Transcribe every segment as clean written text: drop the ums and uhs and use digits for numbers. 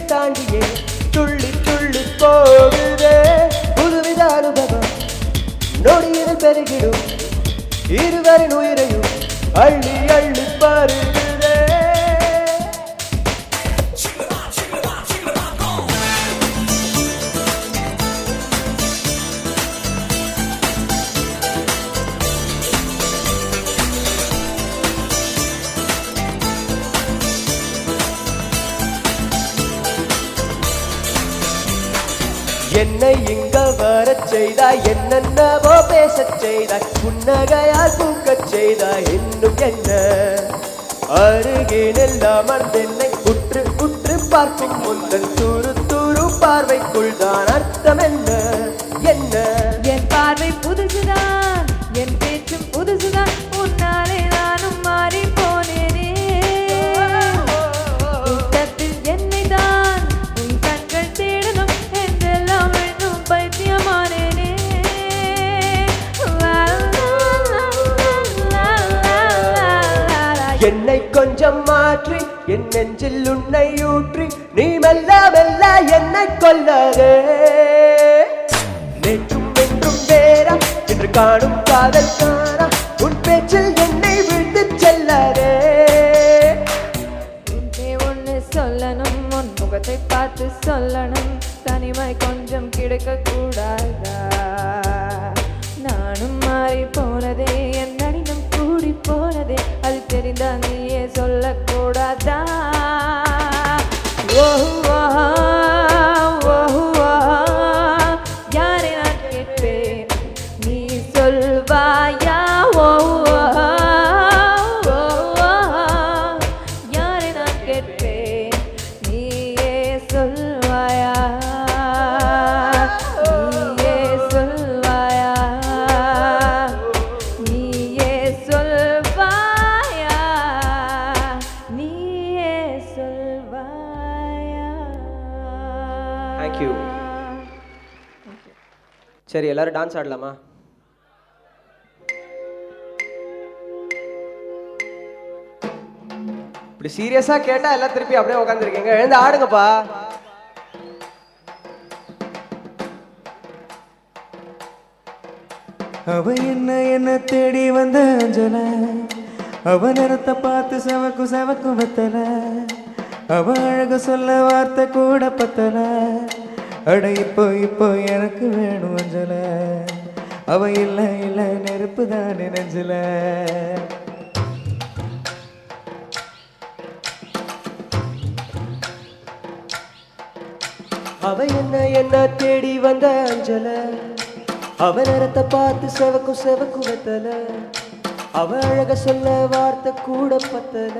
தாண்டியே துள்ளி துள்ளி போகுதே புதுவித அனுபவம் நொடியில் பெருகிடும் இருவரின் உயிரையும் அள்ளி அள்ளி பருகுதே என்னை இங்க வரச் செய்தாய் என்னென்னவோ பேசச் செய்தாய் புன்னகையால் பூக்கச் செய்தாய் இன்னும் என்ன அருகினில் அமர்ந்தென்னை உற்று உற்று பார்க்கும் முந்தன் துரு துரு பார்வைக்குள் தான் அர்த்தம் என்ன என்ன என் பார்வை புதுசுதான் என் பேச்சும் புதுசுதான் உன்னாலே நானும் மாறி போனேனே கூட்டத்தில் என்னை தான் உன் கண்கள் தேடணும் என்றெல்லாம் இன்னும் பைத்தியமானேனே என்னை கொஞ்சம் மாற்றி என் நெஞ்சில் உன்னை ஊற்றி நீ மெல்ல மெல்ல என்னை கொல்லாதே நேற்றும் என்றும் வேறா என்று காணும் காதல் காணா உன் பேச்சில் என்னை விழுந்து செல்லாதே ஒன்று சொல்லணும் உன் முகத்தை பார்த்து சொல்லணும் தனிமை கொஞ்சம் கிடைக்க கூடாதா நானும் மாறி போனதே என் நடினம் கூடி போனதே அது தெரிந்தா நீயே சொல்லக்கூடாதா யாரை நான் கேட்பேன் நீ சொல்வாயா யாரை நான் கேட்பேன் நீயே சொல்வாயா நீயே சொல்வாயா நீயே சொல்வாயா நீயே சொல்வாயா. தேங்க்யூ. சரி எல்லாரும் டான்ஸ் ஆடலாமா? இப்படி சீரியஸா கேட்டா எல்லாம் திருப்பி அப்படியே உட்காந்துருக்கீங்க. எழுந்து ஆடுங்கப்பா. அவ என்ன தேடி வந்த அஞ்சல அவ நேரத்தை பார்த்து செவக்கு வத்தல அவ அழக சொல்ல வார்த்தை கூட பத்தல அட இப்போ எனக்கு வேணும் அஞ்சல அவ இல்ல நெருப்பு தான் நெஞ்சல அவ என்ன தேடி வந்த அஞ்சல அவ நேரத்தை பார்த்து செவக்கு வெத்தல அவ அழக சொல்ல வார்த்தை கூட பத்தல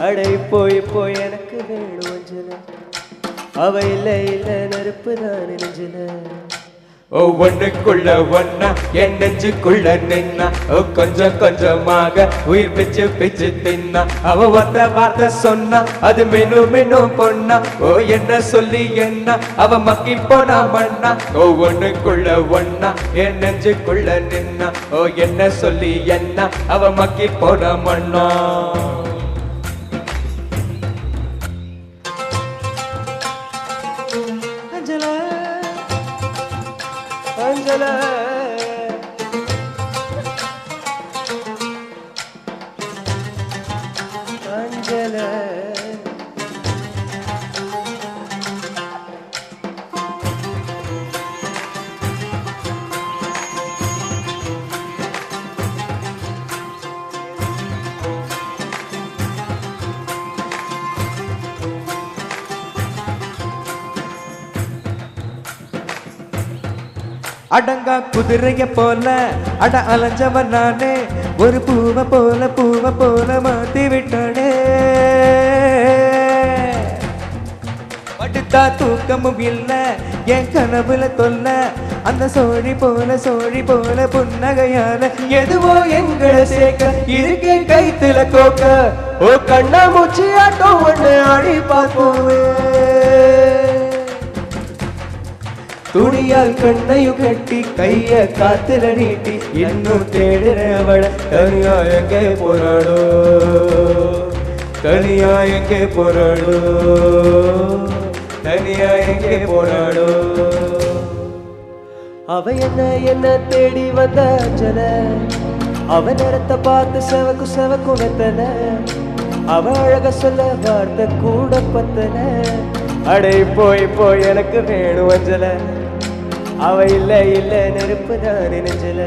அட இப்போ எனக்கு வேணும் அஞ்சல அவ இல்ல நெருப்பு தான் நெஞ்சல ஒண்ணுக்குள்ள ஒன்னா என் நெஞ்சுக்குள்ள நின்னா கொஞ்சமாக உயிர் பிச்சு தின்னா அவ வந்த வார்த்தை சொன்னா அது மெனு பொண்ணா என்ன சொல்லி என்ன அவ மக்கி போனா மண்ணா ஒண்ணுக்குள்ள ஒன்னா என் நெஞ்சுக்குள்ள நின்னா என்ன சொல்லி என்ன அவ மக்கி போனா மண்ணா அஞ்சல அஞ்சல அடங்கா குதிரைய போல அட அலைஞ்சவன் நானே ஒரு பூவ போல மாத்தி விட்டானே படுத்தா தூக்கமும் இல்ல என் கனவுல தொல்ல அந்த சோழி போல புன்னகையால எதுவோ எங்களை சேர்க்க இருக்கே கைத்துல கோக்க ஓ கண்ணா மூச்சி ஆட்டம் ஒண்ணு ஆடி பார்ப்போமே துணியால் கண்ணையும் கட்டி கைய காத்துல நீட்டி இன்னும் தேடுற அவள தனியா எங்கே போராடோ தனியா எங்கே போனாளோ அவ என்ன தேடி வந்த அஞ்சல அவ நேரத்தை பார்த்து செவக்கும் வெத்தல அவ அழக சொல்ல வார்த்தை கூட பத்தல அடை போய் எனக்கு வேணும் அஞ்சல அவ இல்ல நெருப்பு தான் நெஞ்சல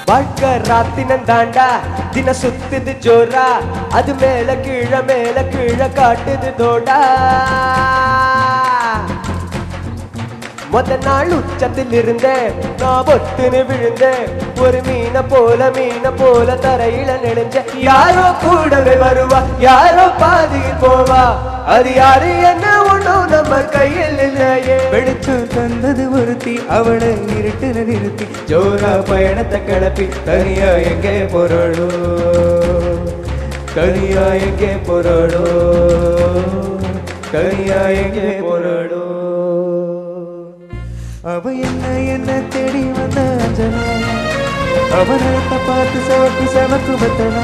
வாழ்க்கை ராத்தினம் தாண்டா தின சுத்துது ஜோரா அது மேல கீழ காட்டுது தோடா மொத நாள் உச்சத்தில் இருந்தேன் நான் பொட்டுன்னு விழுந்தேன் ஒரு மீன போல தரையில நெடுஞ்ச யாரோ கூடவே வருவா யாரோ பாதியில் போவா அது யாரு என்ன ஒண்ணும் நம்ம கையில் இல்லையே வெளிச்சம் தந்தது ஒருத்தி அவளை இருட்டுல நிறுத்தி ஜோரா பயணத்தை கிளப்பி தனியா எங்கே போறாளோ தனியா எங்கே போறாளோ தனியா எங்கே போறாளோ அவ என்ன தேடி வந்த அஞ்சனா அவனத்தை பார்த்து செவக்கு பத்தல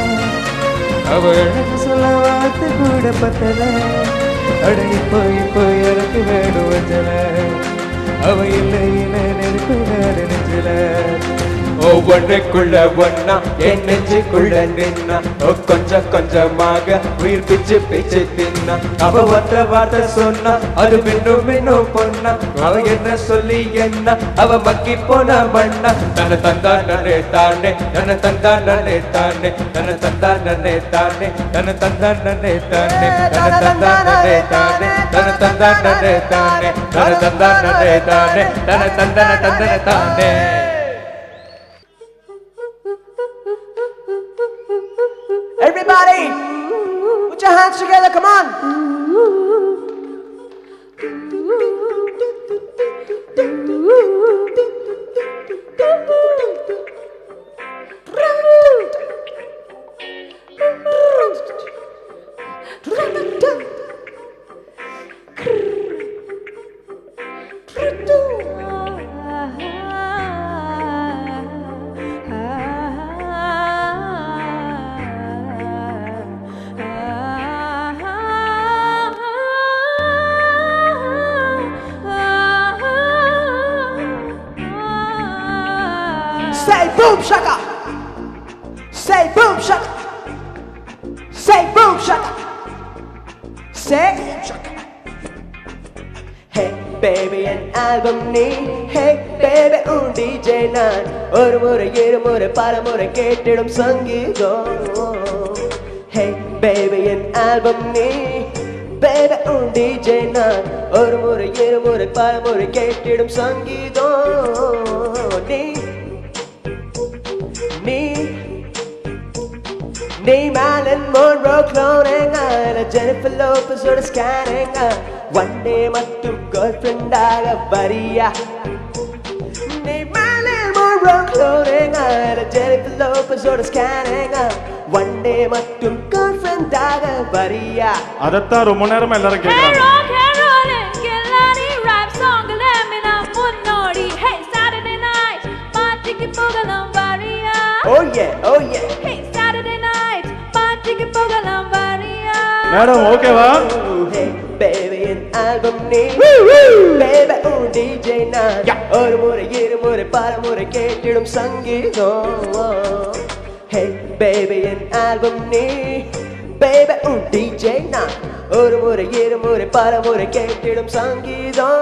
அவ எனக்கு சொல்ல வார்த்தை கூட பத்தல அடை போய் எனக்கு வேணும் அஞ்சல அவ இல்லை நெருப்பு நெஞ்சல ஒவ்வொன்றுக்குள்ள ஒன்னா என் நெஞ்சுக்குள்ள நின்னா கொஞ்சமாக உயிர் பிச்சு தின்னா அவ வந்த வார்த்தை சொன்னா அது மின்னும் பொண்ணா அவ என்ன சொல்லி என்ன அவ மக்கி போன மண்ணா தன்னை தந்தா நன்னே தானே தன்னை தந்தா நன்னே தானே தன்னை தந்தா நன்னே தானே தன்னை தந்தா நன்னே தானே தன்னை தந்தா நன்னே தானே தன்னை தந்தா நன்னே தானே தன்னை தந்தா நன்னே தானே தன்னை தந்தன தானே Everybody, put your hands together, come on. Say boom shaka. Say boom shaka. Say boom shaka. Say Hey baby an album nee. Hey baby DJ நான் ஒரு முறை இரு முறை பல முறை கேட்டிடும் சங்கீதம் Hey baby an album nee. Baby DJ நான் ஒரு முறை இரு முறை பல முறை கேட்டிடும் சங்கீதம் நீ Marilyn Monroe cloning Jennifer Lopez ஓட scanning one day மட்டும் girlfriend ஆக வரியா நீ Marilyn Monroe cloning Jennifer Lopez ஓட scanning one day மட்டும் girlfriend ஆக வரியா அதத்தான் ரொம்ப நேரமா எல்லாரும் கேக்குறாங்க Oh yeah, oh yeah. Hey, Saturday night, party போகலாம் வரியா? மேடம் ஓகேவா? Hey baby an album nee. Baby DJ நான் ஒரு முறை இரு முறை பல முறை கேட்டிடும் சங்கீதம் Hey baby an album nee. Baby DJ நான் ஒரு முறை இரு முறை பல முறை கேட்டிடும் சங்கீதம்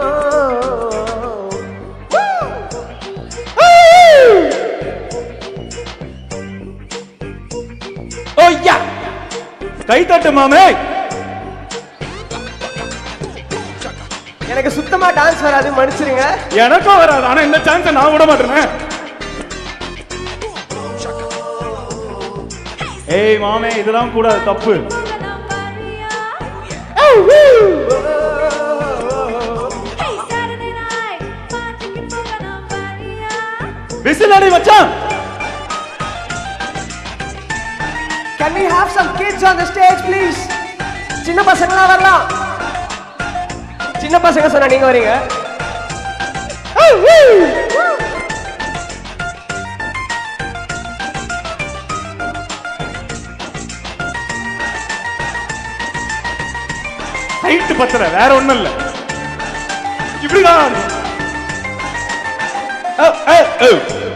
Oh yeah! கை தட்டு மாமே. எனக்கு சுத்தமா டான்ஸ் வராது, மன்னிச்சிருங்க. எனக்கும் வராது, ஆனா இந்த சான்ஸை நான் விட மாட்டேன். ஏய் மாமே, இதெல்லாம் கூடாது, தப்பு. போகலாம் வரியா? Hey, Saturday night, பார்ட்டிக்கு போகலாம் வரியா? விசில் அடி மச்சான். Can we have some kids on the stage please? சின்ன பசங்களா வரலாம். சின்ன பசங்க சொன்னா நீங்க வரீங்க. ஹைட் பத்தல, வேற ஒண்ணும் இல்ல. இப்படிதான்.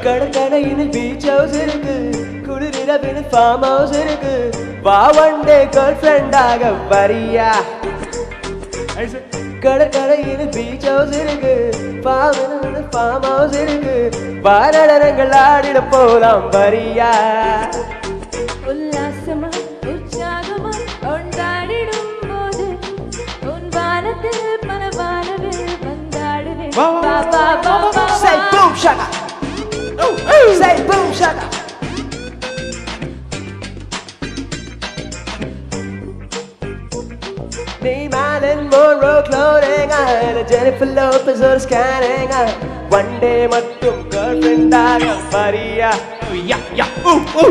கடற்கரையில் பீச் ஹவுஸ் இருக்கு, குளிரிரவில் ஃபார்ம் ஹவுஸ் இருக்கு. வா ஒன் டே கேர்ள் ஃப்ரெண்டாக வரியா? கடற்கரையில் பீச் ஹவுஸ் இருக்கு, ஃபார்ம் ஹவுஸ் இருக்கு. பாரடரங்கள் ஆடிட போலாம் வரியா? உல்லாசமா உற்சாகமா கொண்டாடிடும் போது உன் வானத்தில் பல வானவில் வந்தாடுவேன். வா, வா, வா, வா, வா, வா, வா. Say boom shaka. Say boom shaka. Marilyn Monroe clothing and Jennifer Lopez or scanning. One day mattum girlfriend ஆக வரியா? யா யா ஊ ஊ.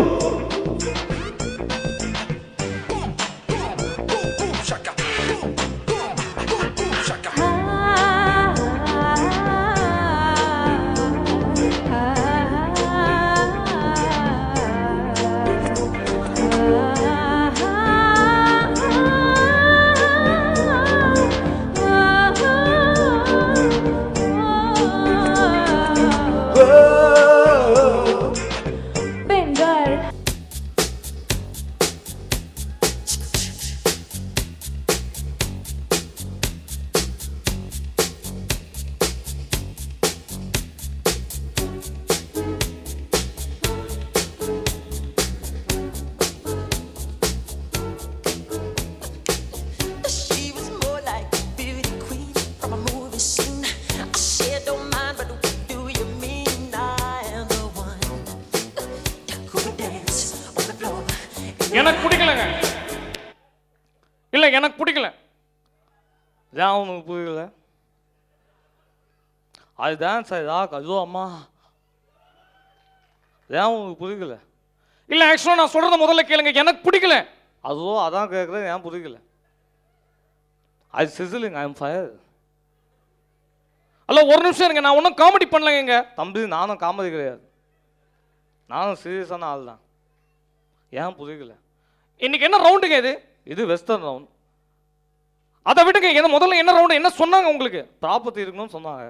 பெண்கள் She was more like a beauty queen from a movie scene. I said, don't mind, but what do you mean? I am the one who would dance on the floor. எனக்கு பிடிக்கலங்க. இல்ல எனக்கு பிடிக்கல. ஏன் உனக்கு பிடிக்கல? அது டான்ஸ் ஐயோ அம்மா. ஏன் உனக்கு பிடிக்கல? இல்ல ஆக்சுவலா நான் சொல்றத முதல்ல கேளுங்க. எனக்கு பிடிக்கல. அதோ அதான் கேட்குறேன், ஏன் பிடிக்கல? அது சிசிலிங், ஐ எம் ஃபயர். அல்ல ஒரு நிமிஷம் இருங்க, நான் ஒன்றும் காமெடி பண்ணலங்க தம்பி. நானும் காமெடி கிடையாது, நானும் சீரியஸான ஆள் தான். ஏன் பிடிக்கல? இன்னைக்கு என்ன ரவுண்டுங்க இது? இது வெஸ்டர்ன் ரவுண்ட். அதை விட்டுங்க, என்ன முதல்ல என்ன ரவுண்டு என்ன சொன்னாங்க உங்களுக்கு? ப்ராப்பர்ட்டி இருக்கணும்னு சொன்னாங்க.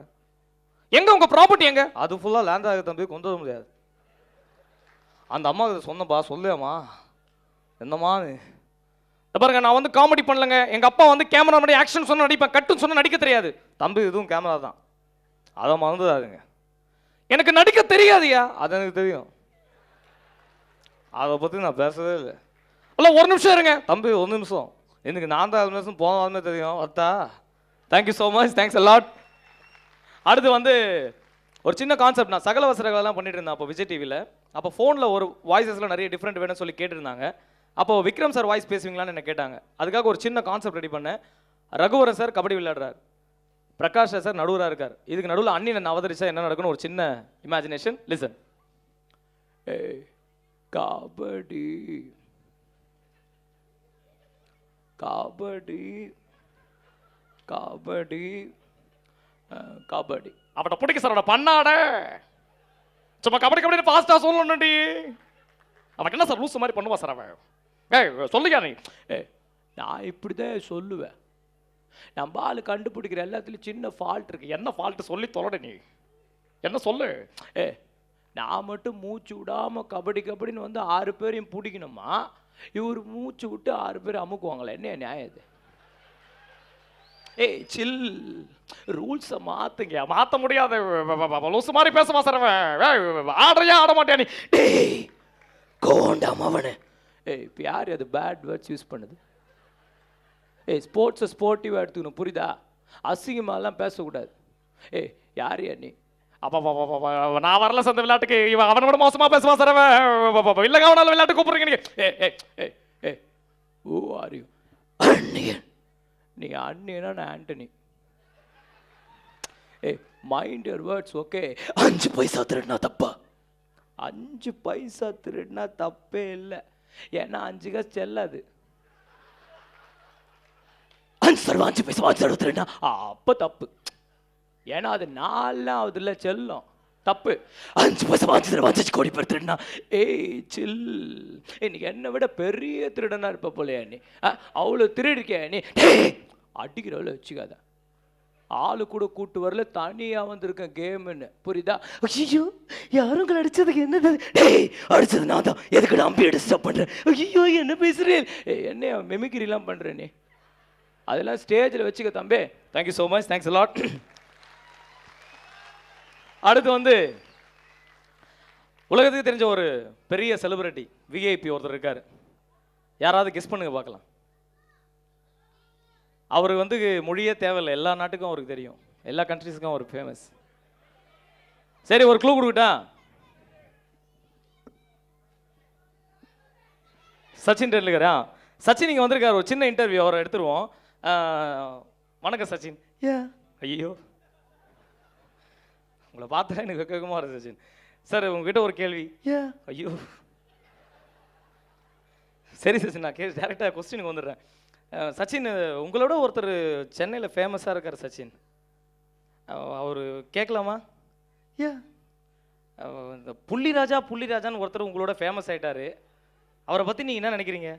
எங்க உங்க ப்ராப்பர்ட்டி எங்க? அது ஃபுல்லாக லேண்ட் ஆகுது தம்பி, கொண்டு வர முடியாது. அந்த அம்மா சொன்னப்பா, சொல்லியாம்மா என்னம்மா நீ பாருங்க. நான் வந்து காமெடி பண்ணலங்க. எங்க அப்பா வந்து கேமரா முன்னாடி ஆக்ஷன் சொன்ன நடிப்பேன், கட்டுன்னு சொன்ன நடிக்க தெரியாது தம்பி. இதுவும் கேமரா தான், அதை மறந்துடாதுங்க. எனக்கு நடிக்க தெரியாதுயா, அது எனக்கு தெரியும். அதை பற்றி நான் பேசவே இல்லை. அல்ல ஒரு நிமிஷம் இருங்க தம்பி, ஒரு நிமிஷம். எனக்கு நான் தான் நிமிஷம் போன வாரமே தெரியும். அத்தா thank you so much, thanks a lot. அடுத்து வந்து ஒரு சின்ன கான்செப்ட். நான் சகல வசரங்களெல்லாம் பண்ணிட்டு இருந்தேன் அப்போ விஜய் டிவியில். அப்போ ஃபோனில் ஒரு வாய்ஸஸ்லாம் நிறைய டிஃப்ரெண்ட் வேணும்னு சொல்லி கேட்டுருந்தாங்க. அப்போ விக்ரம் சார் வாய்ஸ் பேசுவீங்களான்னு என்ன கேட்டாங்க. அதுக்காக ஒரு சின்ன கான்செப்ட் ரெடி பண்ணேன். ரகுவரன் சார் கபடி விளையாடுறாரு, பிரகாஷ் சார் நடுவராக இருக்கார். இதுக்கு நடுவில் அண்ணன் அவதரிச்சா என்ன நடக்குன்னு ஒரு சின்ன இமேஜினேஷன். லிசன். கபடி கபடி கபடி கபடி அவட்ட பிடிக்க சார் அவட பண்ணாட சும்மா கபடி கபடி ஃபாஸ்டா சொல்லணும்டி. அவனுக்கு என்ன சார் லூஸ் மாதிரி பண்ணுவா சார் அவன். சொல்லுங்க நீ. நான் இப்படிதான் சொல்லுவேன். நம்ம ஆளு கண்டுபிடிக்கிற எல்லாத்துலேயும் சின்ன ஃபால்ட் இருக்கு. என்ன ஃபால்ட்டு சொல்லி தொலைட நீ, என்ன சொல்லு. நான் மட்டும் மூச்சு விடாமல் கபடி கபடின்னு வந்து 6 பேரையும் பிடிக்கணுமா? இவர் மூச்சு விட்டு 6 பேர் அமுக்குவாங்களே, என்ன நியாயம் இது? சில், ரூல்ஸை மாற்றுங்க. மாற்ற முடியாது. லூஸ் மாதிரி பேசுமா சார் அவன். ஆடுறியா ஆட மாட்டியா நீ? டேய் கோண்டாம் அவனு. இப்போ யார் அது பேட் வேர்ட்ஸ் யூஸ் பண்ணுது? ஸ்போர்ட்ஸை ஸ்போர்ட்டிவாக எடுத்துக்கணும், புரியுதா? அசிங்கமாலாம் பேசக்கூடாது. யார் நீ? அப்பா நான் வரல சார் இந்த விளையாட்டுக்கு. இவன் அவனை விட மோசமாக பேசுவான் சார் அவன். இல்லைங்க அவனால விளையாட்டு கூப்பிட்றீங்க நீங்கள். O are you? அண்ணியன். நீங்கள் அண்ணியனா நான் Antony. Mind your words, okay? 5 பைசா திருடினா தப்பா? 5 பைசா திருடினா தப்பே இல்லை, ஏன்னா 5 காசு செல்லாது. 5 பைசா 5 தடவை திருடினா அப்போ தப்பு, ஏன்னா அது 4 ஆகுதுல்ல செல்லம், தப்பு. 5 பைசா 5 தடவை 5 கோடி பேர் திருடினா சில். இன்னைக்கு என்னை விட பெரிய திருடனா இருப்ப போலையா நீ? அவ்வளோ திருடிருக்கியா நீ? அடிக்கிறவள வச்சுக்காத. ஆளு கூட கூட்டு வரல, தனியாக வந்திருக்கேன் கேமுன்னு, புரியுதா? ஐயோ யாரும் அடிச்சதுக்கு என்னது? அடிச்சது நான் தான், எதுக்கு நான் போய் டிஸ்டர்ப் பண்ணுறேன்? ஐயோ என்ன பேசுகிறேன்? என்ன மெமிக்ரிலாம் பண்ணுறேன் நீ? அதெல்லாம் ஸ்டேஜில் வச்சுக்க தம்பி. Thank you so much, thanks lot. அடுத்து வந்து உலகத்துக்கு தெரிஞ்ச ஒரு பெரிய செலிபிரிட்டி விஐபி ஒருத்தர் இருக்கார். யாராவது கெஸ் பண்ணுங்க பார்க்கலாம். அவருக்கு வந்து மொழியே தேவையில்லை, எல்லா நாட்டுக்கும் அவருக்கு தெரியும், எல்லா கண்ட்ரீஸுக்கும் அவருக்கு ஃபேமஸ். சரி ஒரு க்ளூ கொடுக்கிட்டா? சச்சின் டெண்டுல்கரா? சச்சின் இங்கே வந்திருக்காரு, ஒரு சின்ன இன்டர்வியூ அவரை எடுத்துருவோம். வணக்கம் சச்சின். ஐயோ உங்களை பார்த்தா எனக்கு வெக்கமாக இருக்கு சச்சின் சார். உங்ககிட்ட ஒரு கேள்வி. ஐயோ சரி சச்சின், நான் டேரெக்டாக கொஸ்டினுக்கு வந்துடுறேன். சச்சின், உங்களோட ஒருத்தர் சென்னையில் ஃபேமஸாக இருக்கார் சச்சின், அவர் கேட்கலாமா? இந்த புள்ளிராஜான்னு ஒருத்தர் உங்களோட ஃபேமஸ் ஆகிட்டாரு, அவரை பற்றி நீங்கள் என்ன நினைக்கிறீங்க?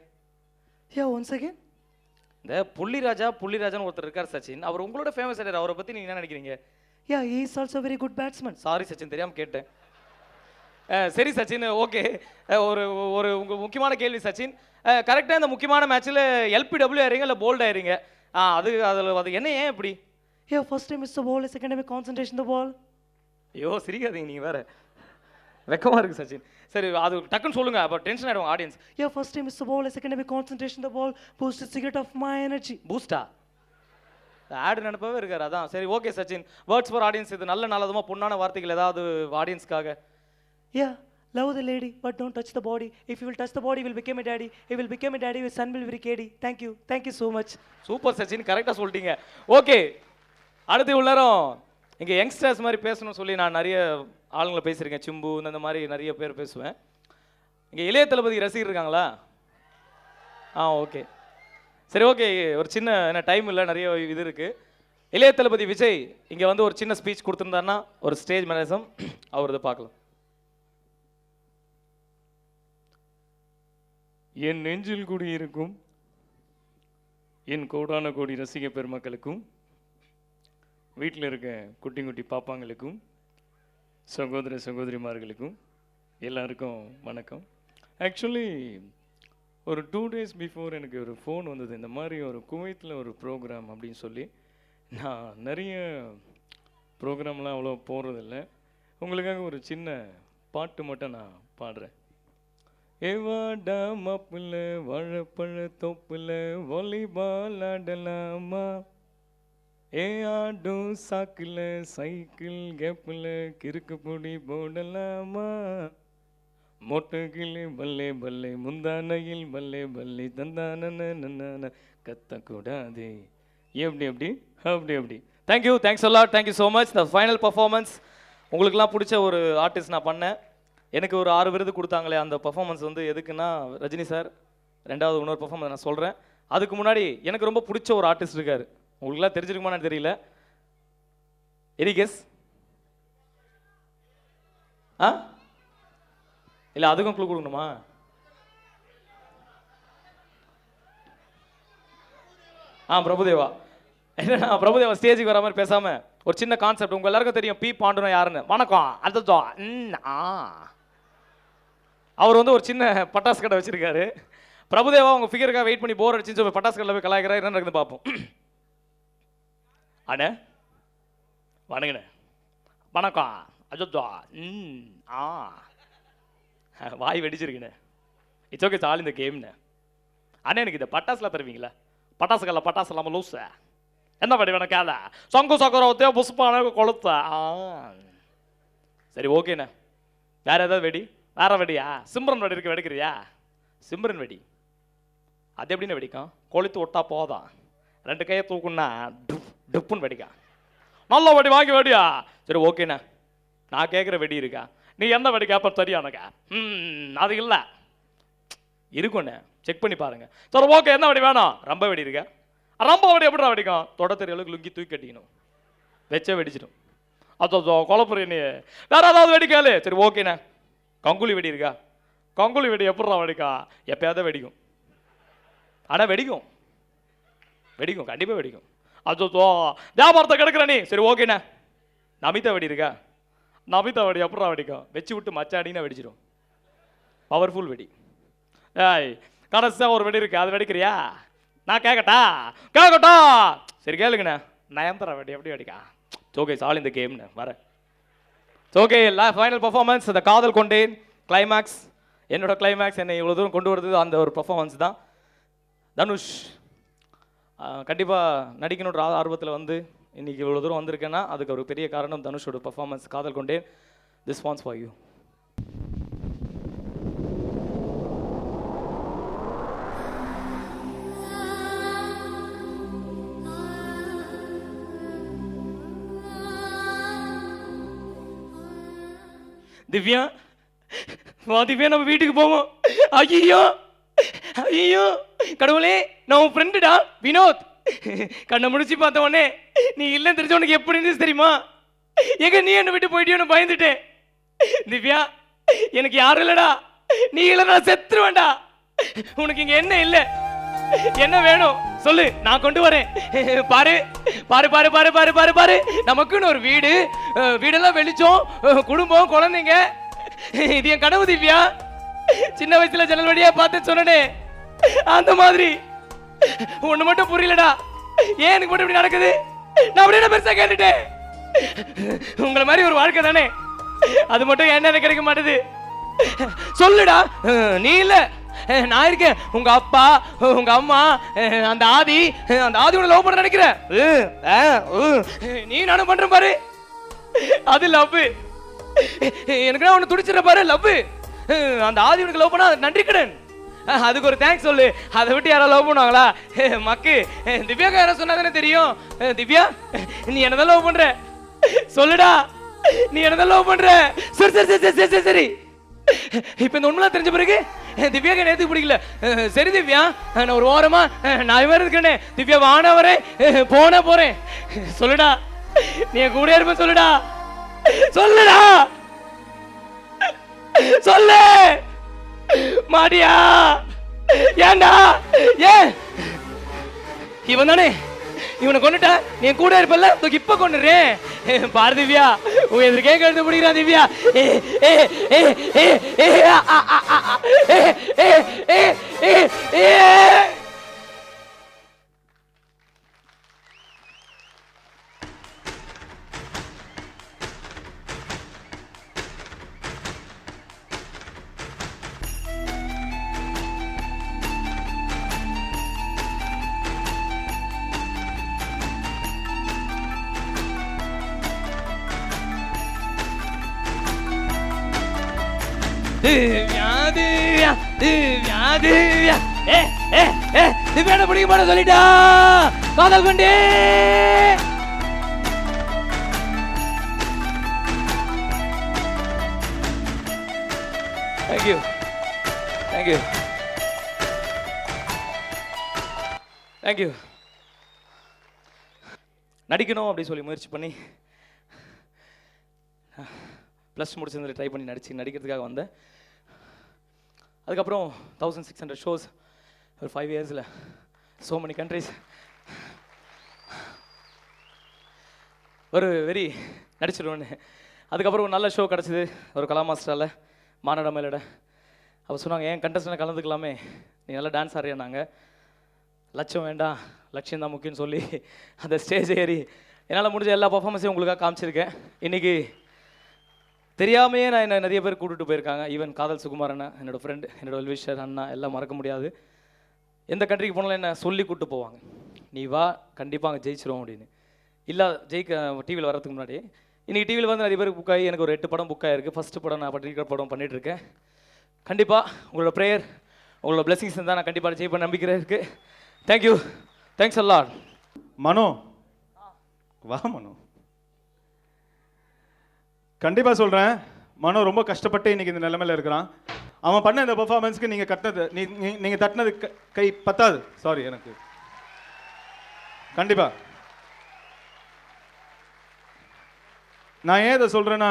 One second. இந்த புள்ளிராஜான்னு ஒருத்தர் இருக்கார் சச்சின், அவர் உங்களோட ஃபேமஸ் ஆகிட்டார், அவரை பற்றி நீங்கள் என்ன நினைக்கிறீங்க? he is also very good batsman. Sorry Sachin, தெரியாமல் கேட்டேன். சரி சச்சின், ஓகே. ஒரு ஒரு உங்கள் முக்கியமான கேள்வி சச்சின். கரெக்டாக இந்த முக்கியமான மேட்ச்சில் எல்பிடபிள்யூ ஆயிரீங்க இல்லை போல்ட் ஆயிரீங்க, அது என்ன, ஏன் இப்படி? First time is the ball, second time concentration the ball. ஐயோ சிரிக்காதீங்க நீங்கள் வேறு, வெக்கமாக இருக்குது சச்சின். சரி அது டக்குன்னு சொல்லுங்க, அப்போ டென்ஷன் ஆகிடுவாங்க audience. First time is the ball, second time concentration the ball, boost the secret of my energy. பூஸ்டா? ஆடு நினைப்பவே இருக்காரு, அதான். சரி okay Sachin, words for audience, இது நல்ல நல்லதுமா பொண்ணான வார்த்தைகள் ஏதாவது ஆடியன்ஸ்க்காக? Love the lady but don't touch the body. If you will touch the body, you will become a daddy. If you will become a daddy, your son will be KD. Thank you so much. Super Sachin, கரெக்டாக சொல்லிட்டீங்க. Okay, அடுத்து இவ்வளோ நேரம் இங்கே youngsters மாதிரி பேசணும்னு சொல்லி நான் நிறைய ஆளுங்களை பேசியிருக்கேன், சிம்பு இந்த மாதிரி நிறைய பேர் பேசுவேன். இங்கே இளைய தளபதி ரசிகர் இருக்காங்களா? ஓகே சரி ஓகே, ஒரு சின்ன என்ன டைம் இல்லை, நிறைய இது இருக்குது. இளைய தளபதி விஜய் இங்கே வந்து ஒரு சின்ன ஸ்பீச் கொடுத்துருந்தாருன்னா ஒரு ஸ்டேஜ் மேனேசம் அவர் இதை பார்க்கலாம். என் நெஞ்சில் குடியிருக்கும் என் கோடான கோடி ரசிக பெருமக்களுக்கும், வீட்டில் இருக்க குட்டி குட்டி பாப்பாங்களுக்கும், சகோதர சகோதரிமார்களுக்கும் எல்லாருக்கும் வணக்கம். ஆக்சுவலி ஒரு 2 days பிஃபோர் எனக்கு ஒரு ஃபோன் வந்தது, இந்த மாதிரி ஒரு குவைத்தில் ஒரு ப்ரோக்ராம் அப்படின்னு சொல்லி. நான் நிறைய ப்ரோக்ராம்லாம் அவ்வளோ போகிறதில்ல, உங்களுக்காக ஒரு சின்ன பாட்டு மட்டும் நான் பாடுறேன். ஏவாடா மாப்பிள்ள வாழைப்பழ தோப்புல வாலிபால் ஆடலாமா, ஏ ஆடும் சாக்கில் சைக்கிள் கேப்பில் கிறுக்கு பொடி போடலாமா, மொட்டைகிளி பல்லே பல்லே முந்தானையில் பல்லே பல்லே தந்தான கத்தக்கூடாதே. எப்படி thank you, thanks a lot, thank you so much. The final performance உங்களுக்குலாம் பிடிச்ச ஒரு ஆர்டிஸ்ட் நான் பண்ணேன். எனக்கு ஒரு 6 விருது கொடுத்தாங்களே, அந்த பர்ஃபார்மன்ஸ் வந்து எதுக்குன்னா ரஜினி சார். ரெண்டாவது இன்னொரு பர்ஃபார்மன்ஸ் நான் சொல்கிறேன். அதுக்கு முன்னாடி எனக்கு ரொம்ப பிடிச்ச ஒரு ஆர்டிஸ்ட் இருக்கார், உங்களுக்குலாம் தெரிஞ்சிருக்குமான்னு தெரியல. Any guess? இல்லை அதுக்கும் க்ளூ கொடுக்கணுமா? பிரபுதேவா. என்னன்னா பிரபுதேவா ஸ்டேஜுக்கு வர மாதிரி பேசாமல் ஒரு சின்ன கான்செப்ட். உங்கள் எல்லாருக்கும் தெரியும் பி பாண்டுனா யாருன்னு. வணக்கம், அதுதான். அவர் வந்து ஒரு சின்ன பட்டாசு கடை வச்சிருக்காரு. பிரபுதேவா உங்கள் ஃபிகருக்காக வெயிட் பண்ணி போர் அடிச்சுன்னு சொல்லி பட்டாசு கடையில் போய் கலாய்க்கிறா. என்ன நடக்குது பார்ப்போம். அண்ணே வணங்கண்ணே, வணக்கம், அதுதான். வாய் வெடிச்சிருக்குண்ணே. இட்ஸ் ஓகே சால் இந்த கேம்னு. அண்ணா எனக்கு இந்த பட்டாசுலாம் தருவீங்களா? பட்டாசுக்கல்ல பட்டாசு இல்லாமல் லூஸு என்ன படி வேணும் கேத சொங்கு சக்கரவத்தையோ புஷ்பான கொளுத்த. சரி ஓகேண்ணே. வேற ஏதாவது வெடி? வேற வெடியா? சிம்ரன் வெடி இருக்கு, வெடிக்கிறியா? சிம்ரன் வெடி அது எப்படின்னு வெடிக்கும்? கொளுத்து விட்டா போதும், 2 கையை தூக்குன்னா டுப்புன்னு வெடிக்கும். நல்ல வெடி வாங்கி வெடியா? சரி ஓகேண்ணே. நான் கேட்குற வெடி இருக்கா? நீ என்ன வெடி கேப்ப தெரியானக்கா? அது இல்லை இருக்குண்ணே, செக் பண்ணி பாருங்க. சரி ஓகே, என்ன வெடி வேணும்? ரொம்ப வெடி இருக்கா? ரொம்ப வெடி எப்படிடா வெடிக்கும்? தொட தெரியலுக்கு லுங்கி தூக்கி கட்டிக்கணும், வச்சே வெடிச்சிடும். அதோ குழப்பறீ நீ. வேற ஏதாவது வெடி கேளு. சரி ஓகேண்ணே. கங்குலி வெடி இருக்கா? கங்குலி வெடி எப்படிடா வெடிக்கா? எப்பயாவது வெடிக்கும், ஆனால் வெடிக்கும் வெடிக்கும் கண்டிப்பாக வெடிக்கும். அதோ வியாபாரத்தை கிடக்குற நீ. சரி ஓகேண்ணே. நமிதா வெடி இருக்கா? நமிதா வெடி எப்படா வெடிக்கும்? வச்சு விட்டு மச்சாடினா வெடிச்சிடும், பவர்ஃபுல் வெடி. ஏய் கடைசியாக ஒரு வெடி இருக்கு, அது வெடிக்கிறியா? நான் கேட்கட்டா? கேட்கட்டா? சரி கேளுங்கண்ணே. நயன்தாரா வெடி எப்படி வெடிக்கா? ஓகே சால் இந்த கேம்னு வரேன். ஓகே ஃபைனல் பர்ஃபார்மன்ஸ் இந்த காதல் கொண்டேன் கிளைமேக்ஸ். என்னோட கிளைமேக்ஸ் என்னை இவ்வளோ தூரம் கொண்டு வருது அந்த ஒரு பர்ஃபார்மன்ஸ் தான். தனுஷ் கண்டிப்பாக நடிக்கணுன்ற ஆர்வத்தில் வந்து இன்றைக்கி இவ்வளோ தூரம் வந்திருக்கேன்னா அதுக்கு ஒரு பெரிய காரணம் தனுஷோட பர்ஃபார்மன்ஸ். காதல் கொண்டேன். This once for you. Divya வா திவ்யா, நம்ம வீட்டுக்கு போவோம். ஐயோ ஐயோ கடவுளே, நான் உன் ஃப்ரெண்டுடா வினோத். கண்ணை முடிச்சு பார்த்த உடனே நீ இல்லைன்னு தெரிஞ்ச உனக்கு எப்படி இருந்துச்சு தெரியுமா? எங்க நீ என்னை விட்டு போயிட்டியோன்னு பயந்துட்டேன். திவ்யா எனக்கு யாரும் இல்லடா, நீ இல்லைன்னா செத்துருவேண்டா. உனக்கு இங்க என்ன இல்லை, என்ன வேணும் சொல்லு, நான் கொண்டு வரேன். பாரு பாரு பாரு பாரு பாரு பாரு பாரு, நமக்குன்னு ஒரு வீடு, வீடெல்லாம் வெளிச்சம், குடும்பம், குழந்தைங்க. இது என் கனவு திவ்யா. சின்ன வயசுல ஜன்னல் வழியா பார்த்து சொன்னே அந்த மாதிரி. ஒண்ணு மட்டும் புரியலடா, ஏன் எனக்கு மட்டும் இப்படி நடக்குது? நான் அப்படியே பெருசா கேட்டுட்டேன். உங்களை மாதிரி ஒரு வாழ்க்கை தானே, அது மட்டும் என்ன கிடைக்க மாட்டேது. சொல்லுடா. நீ இல்ல நான் இருக்கேன். உங்க அப்பா, உங்க அம்மா, அந்த ஆதி உன்னை லவ் பண்ண நினைக்கிற. நீ நானும் பண்ற பாரு, அது லவ். எனக்கு ஒண்ணு துடிச்சிட பாரு, லவ். அந்த ஆதி உனக்கு லவ் பண்ணா நன்றி கடன், அதுக்கு ஒரு தேங்க்ஸ் சொல்லு. அதை விட்டு யாரோ லவ் பண்ணுவாங்களா? மக்கு திவ்யாக்கா யாரோ சொன்னாதானே தெரியும். திவ்யா நீ என்னதான் லவ் பண்ற சொல்லுடா, நீ என்னதான் லவ் பண்ற? சரி சரி சரி சரி சரி சரி. இப்ப இந்த உண்மைலாம் தெரிஞ்ச பிறகு திவ்யாக்கு நேத்துக்கு பிடிக்கல. சரி திவ்யா, நான் ஒரு ஓரமா நான் வேற இருக்கேனே. திவ்யா வான வரேன், போன போறேன். சொல்லுடா, நீ கூட இருப்ப. சொல்லுடா சொல்லுடா சொல்லு மாடியா. ஏண்டா? ஏன் இவன் தானே, இவனை கொண்டுட்டா நீ கூட இருப்பல்ல, இப்ப கொண்டுறேன். பாரு திவ்யா, உன் எதிர்க்கே கழுத்து பிடிக்கிறா திவ்யா. திவ்யா பிடிக்க மாட்ட சொல்லிட்டா. காதல் கொண்டே. Thank you thank you thank you. நடிக்கணும் அப்படி சொல்லி முயற்சி பண்ணி ப்ளஸ் முடிச்சிருந்து ட்ரை பண்ணி நடிக்கிறதுக்காக வந்தேன். அதுக்கப்புறம் 1600 ஷோஸ் ஒரு 5 இயர்ஸில், so many countries. ஒரு வெரி நடிச்சிடுவேன்னு. அதுக்கப்புறம் ஒரு நல்ல ஷோ கிடச்சிது ஒரு கலா மாஸ்டரால், மானட மேலட. அப்போ சொன்னாங்க, ஏன் கண்டஸ்டன்ட் கலந்துக்கலாமே, நீ நல்லா டான்ஸ் ஆடுறியானாங்க. லட்சம் வேண்டாம், லட்சியம் தான் முக்கியம்னு சொல்லி அந்த ஸ்டேஜ் ஏறி என்னால் முடிஞ்ச எல்லா பர்ஃபார்மன்ஸையும் உங்களுக்காக காமிச்சிருக்கேன். இன்றைக்கி தெரியாமையே நான் என்ன நிறைய பேர் கூட்டிட்டு போயிருக்காங்க. ஈவன் காதல் சுகுமார் அண்ணா, என்னோட ஃப்ரெண்டு, என்னோட வெல்விஷர் அண்ணா எல்லாம் மறக்க முடியாது. எந்த கண்ட்ரிக்கு போனாலும் என்ன சொல்லி கூப்பிட்டு போவாங்க, நீ வா கண்டிப்பாக அங்கே ஜெயிச்சிரும் அப்படின்னு. இல்லை டிவியில் வரதுக்கு முன்னாடி இன்றைக்கி டிவியில் வந்து நிறைய பேருக்கு புக் ஆகி எனக்கு ஒரு 8 படம் புக் ஆகிருக்கு. ஃபஸ்ட்டு படம் நான் பண்ணியிருக்கிற படம் பண்ணிகிட்ருக்கேன். கண்டிப்பாக உங்களோட ப்ரேயர், உங்களோட பிளெஸிங்ஸ் தான் நான் கண்டிப்பாக ஜெயிப்பேன் நம்பிக்கை இருக்குது. Thank you, thanks allot. மனோ வா மனோ, கண்டிப்பாக சொல்கிறேன், மனோ ரொம்ப கஷ்டப்பட்டு இன்னைக்கு இந்த நிலைமையில் இருக்கிறான். அவன் பண்ண இந்த பெர்ஃபார்மன்ஸ்க்கு நீங்கள் கட்டினது நீங்கள் தட்டினது கை பத்தாது. சாரி, எனக்கு கண்டிப்பாக நான் ஏன் இதை சொல்கிறேன்னா,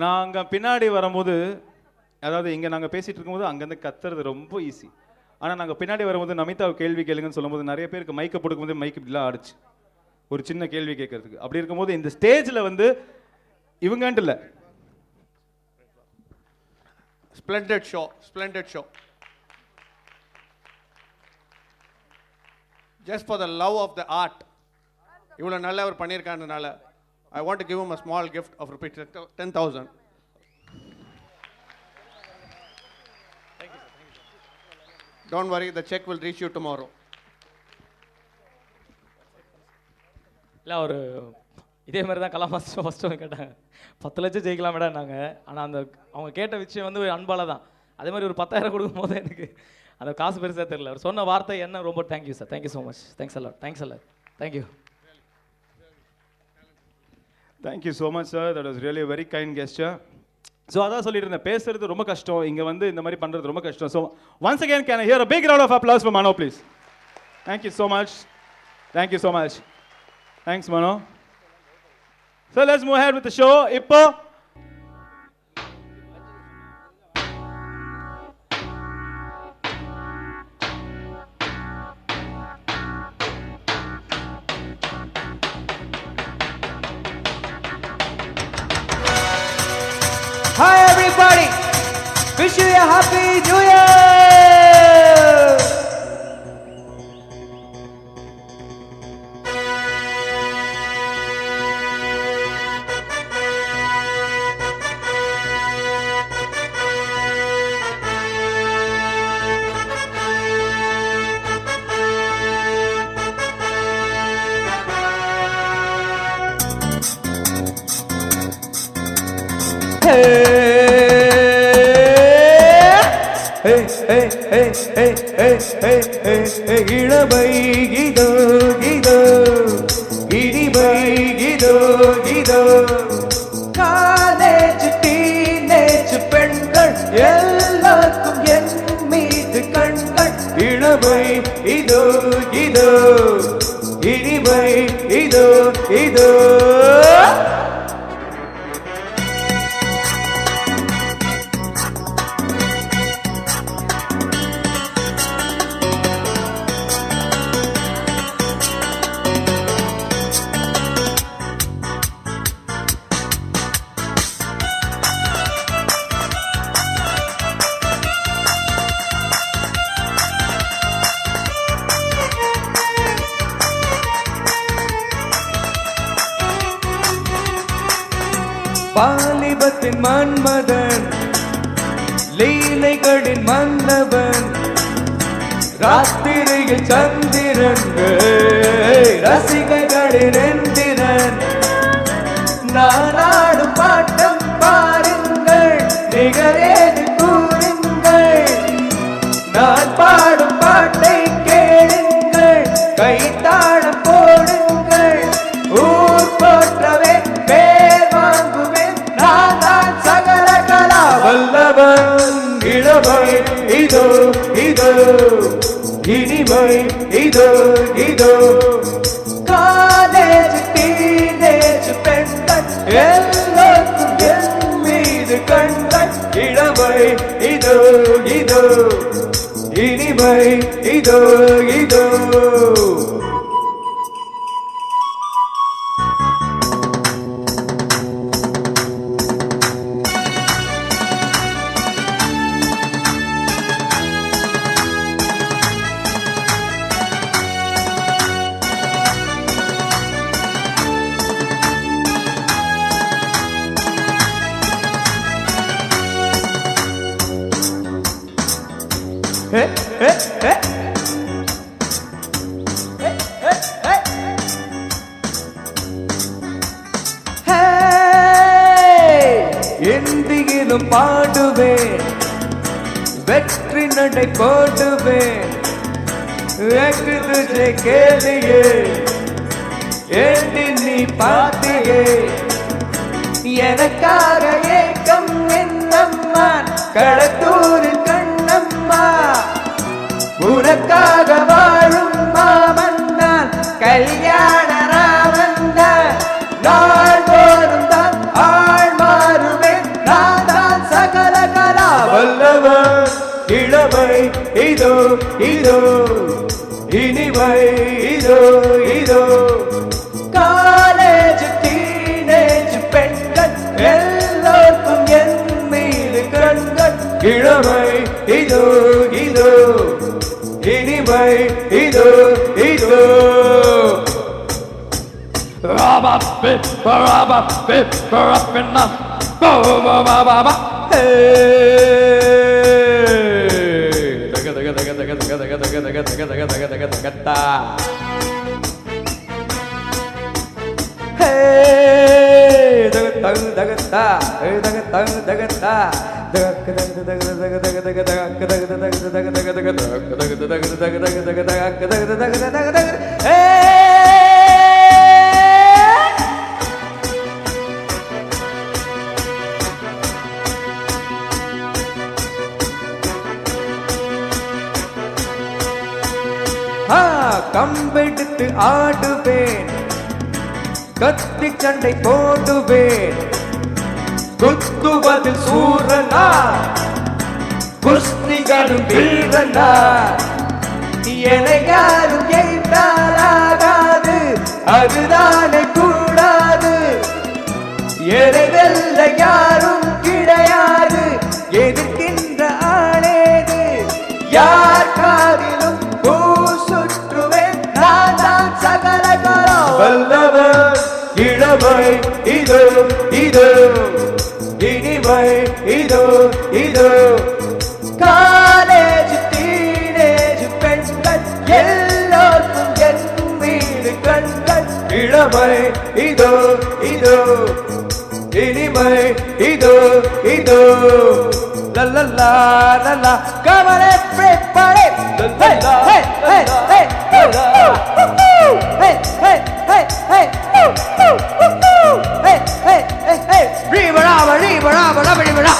நான் அங்கே பின்னாடி வரும்போது, அதாவது இங்கே நாங்கள் பேசிகிட்டு இருக்கும்போது அங்கேருந்து கத்துறது ரொம்ப ஈஸி. ஆனால் நாங்கள் பின்னாடி வரும்போது நமிதாவை கேள்வி கேளுங்கன்னு சொல்லும்போது நிறைய பேருக்கு மைக்கை போடுக்கும்போது மைக்கு இப்படிலாம் ஆடிச்சு ஒரு சின்ன கேள்வி கேட்கறதுக்கு. அப்படி இருக்கும்போது இந்த ஸ்டேஜில் வந்து இவங்கன்ட்டு இல்லை, Splendid show, splendid show. Just for the love of the art, இவ்வளோ நல்லா அவர் பண்ணியிருக்கான்றனால I want to give him a small gift of rupees 10,000. Don't worry, the check will reach you tomorrow. இல்லை ஒரு இதே மாதிரி தான் கலா மாஸ்டர் ஃபஸ்ட்டு கேட்டாங்க, 10 லட்சம் ஜெயிக்கலாம் மேடம் நாங்கள். ஆனால் அந்த அவங்க கேட்ட விஷயம் வந்து ஒரு அன்பால் தான். அதே மாதிரி ஒரு 10,000 கொடுக்கும் போது எனக்கு அந்த காசு பெருசாக தெரியல. அவர் சொன்ன வார்த்தை என்ன ரொம்ப thank you sir, thank you so much, thanks allot, thanks allot, thank you. Thank you so much sir, that was really very kind gesture. So அதான் சொல்லிட்டு இருந்தேன், பேசுறது ரொம்ப கஷ்டம், இங்கே வந்து இந்த மாதிரி பண்ணுறது ரொம்ப கஷ்டம். So once again can I here a big round of applause for Mano please. Thank you so much, thank you so much, thanks Mano. So let's move ahead with the show. இப்போ Hi everybody, wish you a happy new year. இளமை இதோ இதோ, இனிமை இதோ இதோ, college teenage பெண்கள் எல்லாருக்கும் என் மீது கண்கள். இளமை இதோ இதோ, இனிமை இதோ இதோ. வாலிபத்தின் மன்மதன், லீலைகளின் மன்னவன், ராத்திரியில் சந்திரன், ரசிகைகளின் எந்திரன். நான் ஆடும் பாட்டம் பாருங்கள், நிகரேது கூறுங்கள். நான் பாடும் பாட்டை கேளுங்கள், கைத்தாளம் போடுங்கள். ஊர் போற்றவே பேர் வாங்குவேன், நான் தான் சகல கலா வல்லவன். இளமை இதோ இதோ, இனிமை இதோ இதோ, காலேஜ் டீனேஜ் பெண்கள் எல்லோருக்கும் என் மீது கண்கள். இளமை இதோ இதோ, இனிமை இதோ இதோ. ஏ ஏ ஏ எந்தியிலும் பாடுவேன் வெற்றி நடை போடுவேன் एक तुझे के लिए ஏண்டி நீ பார்த்தியே எனக்காக ஏக்கம் என்னம்மா கடத்தூரில் கண்ணம்மா உனக்காக வாழும் மாமன் நான் கல்யாண ராமன் தான் நாள்தோறும் தான் ஆள் மாறுவேன் நான் தான் சகல கலா வல்லவன் இளமை இதோ இதோ இனிமை இதோ இதோ காலேஜ் டீனேஜ் பெண்கள் எல்லோருக்கும் என் மீது கண்கள் இளமை இதோ இதோ இனிமை இதோ இதோ கம்பெடுத்து ஆடுவேன் கத்தி சண்டை போடுவேன் குத்துவதில் சூரனா குஸ்திகளும் வீரனா என்னை யாரும் எய்தாலாகாது அதுதானே கூடாது என்னை வெல்ல யாரும் கிடையாது எதிர்க்கின்ற ஆளேது யார் காதிலும் பூ சுற்றுவேன் நான் தான் சகல கலம் வல்லவர் இளமை இதோ இதோ இனிமை இதோ இதோ காலேஜ் டீனேஜ் பெண்கள் எல்லோருக்கும் என் மீது கண்கள் இளமை இதோ இதோ இனிமை இதோ இதோ லல்லா லல்லா கமலே பிரேப்பரே லல்லா ஹே ஹே ஹே ஹே ஹே ஹே ஹே ஹே ரீவரா ரீவரா ரீவரா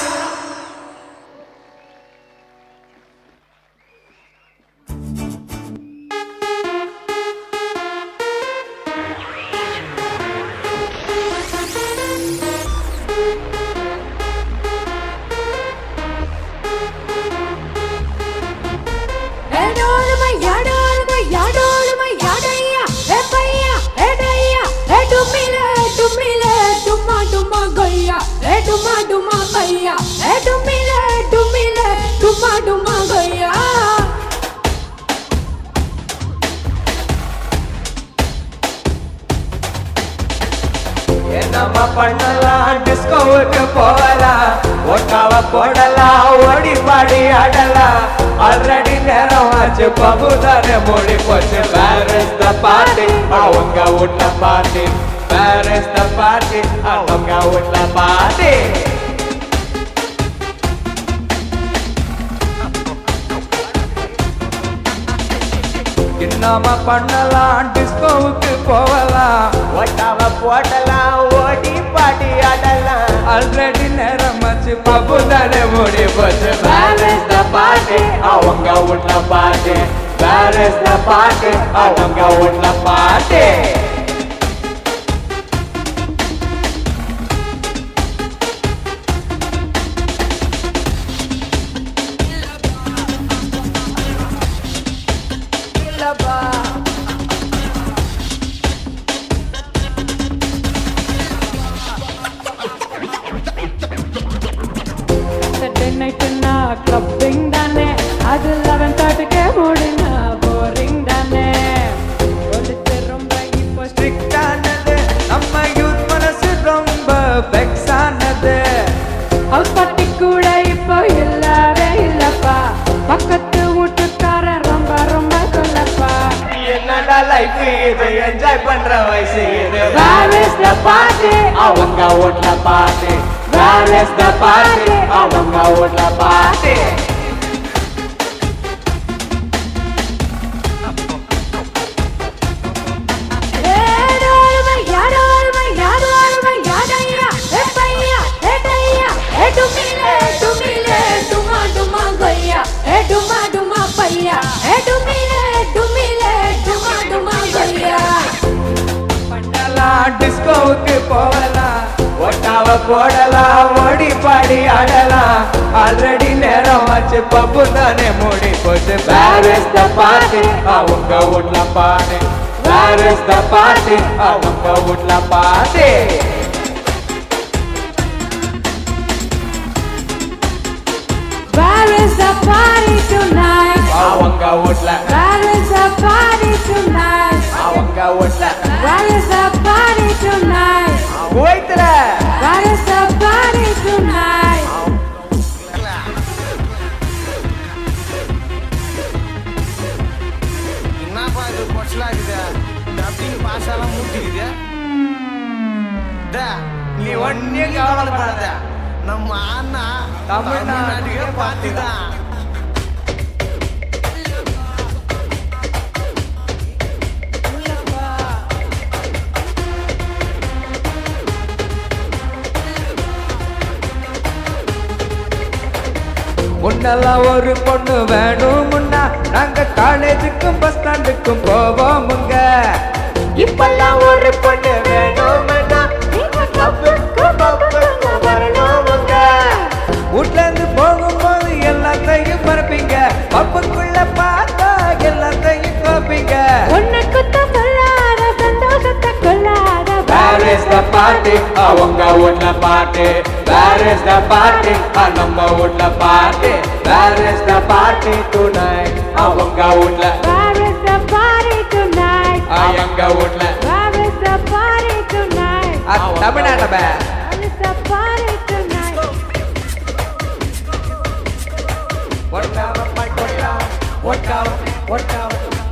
என்னம்மா பண்ணலாம் டிஸ்கோவுக்கு போகலாம் ஒட்டாவ போடலாம் ஓடி பாடி ஆடலாம் ஆல்ரெடி நேரம் ஆச்சு பகுதானே மொழி போச்சு வேர் இஸ் த பார்ட்டி அவங்க வீட்ல party where is the party அவங்க வீட்ல பார்ட்டி என்னம்மா பண்ணலாம் டிஸ்கோவுக்கு போகலாம் ஒட்டாவ போடலாம் ஓடி பாடி ஆடலாம் ஆல்ரெடி நேரம் ஆச்சு பபுதானே மூடி போச்சு வேர் இஸ் த பார்ட்டி அவங்க வீட்ல party where is the party அவங்க வீட்ல பார்ட்டி கிளப்பிங் தானே அது 11:30க்கு முடினா போரிங் தானே ரொம்ப இப்போ the party? அவங்க வீட்ல party. Where is the party? அவங்க வீட்ல party. டிஸ்கோவுக்கு போகலாம் ஒட்டாவ போடலாம் ஓடி பாடி ஆடலாம் ஆல்ரெடி நேரம் வச்சு பப்பு தானே மூடி போச்சு Where is the party? அவங்க வீட்ல party. Where is the party? அவங்க வீட்ல party. Where is the party tonight? அவங்க வீட்ல Where is the party tonight? அவங்க வீட்ல Where is the party tonight? குவைத்துல Where is the party tonight? என்னப்பா இது கொச்சலா இருக்குது டப்பிங் பாஷாலாம் மூட்டிக்குது நீ ஒன்னே கவலைப்படாத நம்ம அண்ணா தமிழ்நாட்டுக்கே பார்த்துதான் முன்னெல்லாம் ஒரு பொண்ணு வேணும்னா நாங்க காலேஜுக்கும் பஸ் ஸ்டாண்டுக்கும் போவோமுங்க இப்பெல்லாம் ஒரு பொண்ணு வேணும்னா வரணுமுங்க வீட்ல இருந்து போகும்போது எல்லாத்தையும் மறப்பீங்க பப்புக்குள்ள பார்த்தா எல்லாத்தையும் கோப்பீங்க உன்னை குத்தம் சொல்லாத சந்தோஷத்தை கொள்ளாத Where is the party? அவங்க வீட்ல party. Where is the party? நம்ம வீட்ல party. Where is the party tonight? அவங்க வீட்ல Where is the party tonight? எங்க வீட்ல Where is the party tonight? தமிழ்நாட்டுல Where is the party tonight?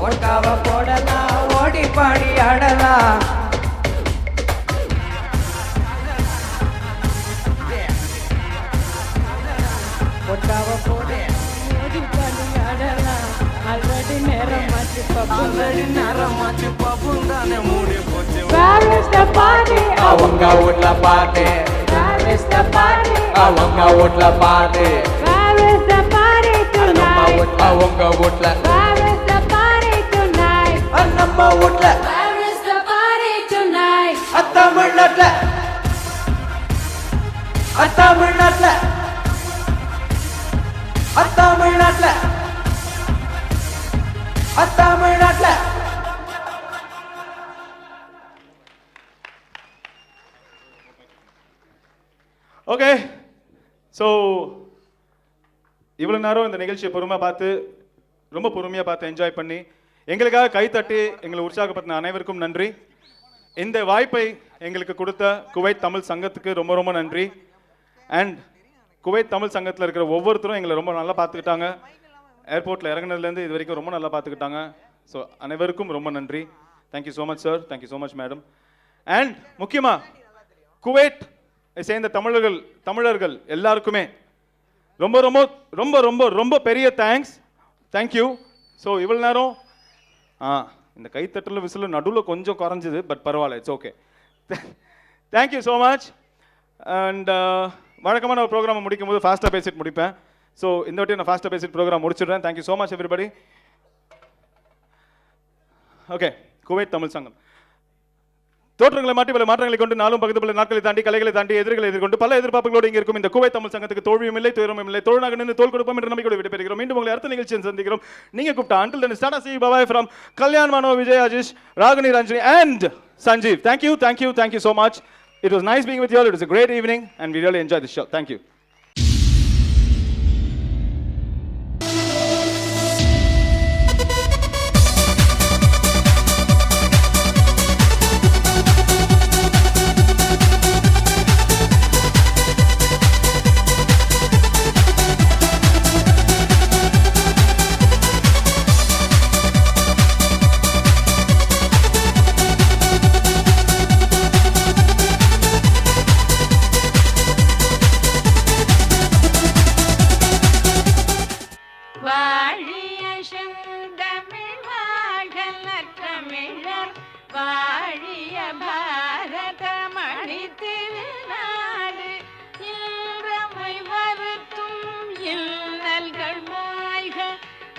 ஒட்டாவ போடலாம் ஓடி பாடி ஆடலாம் ஒட்டாவ போட Already நேரமாச்சு பப்பும் தானே மூடி போச்சு Where is the party? அவங்க வீட்ல party. Where is the party? அவங்க வீட்ல party. Where is the party tonight? அவங்க வீட்ல Where is the party tonight? நம்ம வீட்ல Where is the party tonight? தமிழ்நாட்டுல தமிழ்நாட்டுல தமிழ்நாட்டுல தமிழ்நாட்டுல ஓகே ஸோ இவ்வளோ நேரம் இந்த நிகழ்ச்சியை பொறுமையாக பார்த்து ரொம்ப பொறுமையாக பார்த்து என்ஜாய் பண்ணி எங்களுக்காக கைத்தட்டி எங்களை உற்சாகப்படுத்தின அனைவருக்கும் நன்றி. இந்த வாய்ப்பை எங்களுக்கு கொடுத்த குவைத் தமிழ் சங்கத்துக்கு ரொம்ப ரொம்ப நன்றி. அண்ட் குவைத் தமிழ் சங்கத்தில் இருக்கிற ஒவ்வொருத்தரும் எங்களை ரொம்ப நல்லா பார்த்துக்கிட்டாங்க. ஏர்போர்ட்டில் இறங்குனதுலேருந்து இது வரைக்கும் ரொம்ப நல்லா பார்த்துக்கிட்டாங்க. ஸோ அனைவருக்கும் ரொம்ப நன்றி. Thank you so much sir, thank you so much madam. And முக்கியமாக குவைத் சேர்ந்த தமிழர்கள் எல்லாருக்குமே ரொம்ப ரொம்ப ரொம்ப ரொம்ப ரொம்ப பெரிய தேங்க்யூ. ஸோ இவ்வளோ நேரம் இந்த கைத்தட்டல் விசில் நடுவில் கொஞ்சம் குறைஞ்சிது, பட் பரவாயில்ல, it's okay. Thank you so much. And வழக்கமான ஒரு ப்ரோக்ராமை முடிக்கும் போது ஃபாஸ்ட்டாக பேசிட்டு முடிப்பேன். ஸோ இந்த வாட்டி நான் ஃபாஸ்ட்டாக பேசிட்டு ப்ரோக்ராம் முடிச்சிடுறேன். Thank you so much everybody. Okay, Kuwait Tamil சங்கம் தோற்றங்களை மாற்றி பல மாற்றங்களை கொண்டு நாளும் பகுதி பல நாட்களை தாண்டி கலைகளை தாண்டி எதிர்களை எதிர்கொண்டு பல எதிர்பார்ப்புகளோடு இங்கே இருக்கும் இந்த குவைத் தமிழ் சங்கத்துக்கு தோல்வியும் இல்லை, துயரமும் இல்லை. தோழனாக நின்று தோல் கொடுப்போம் என்று நம்பிக்கையோடு விடைபெறுகிறோம். மீண்டும் உங்களை அடுத்த நிகழ்ச்சியை சந்திக்கிறோம். நீங்க கூப்பிட்டா until then start see bye bye from Kalyan Mano, Vijay Ajish, Ragini Ranjani and Sanjeev. Thank you so much. It was nice being with you all. It was a great evening and we really enjoyed the show. Thank you. திருநாடு இன்றமை வருத்தும் இன்னல்கள் மாய்க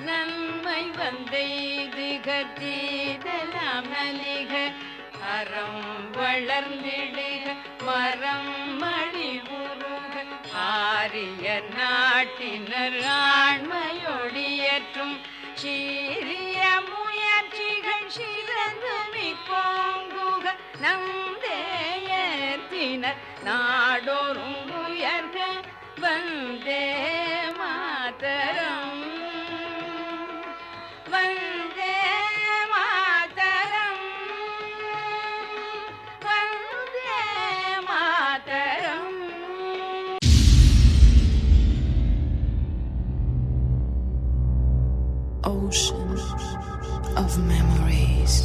நன்மை வந்தெய்துக தீதலாம் நலிக அறம் வளர்ந்திடுக மரம் மணி உருக ஆரிய நாட்டினர் ஆண்மையொடியற்றும் சீரிய முயற்சிகள் சிறந்து மிக்கோங்குக நந்தேயத்தினர் நாடோறும் உயர்க Vande Mataram Vande Mataram Vande Mataram. Ocean of memories.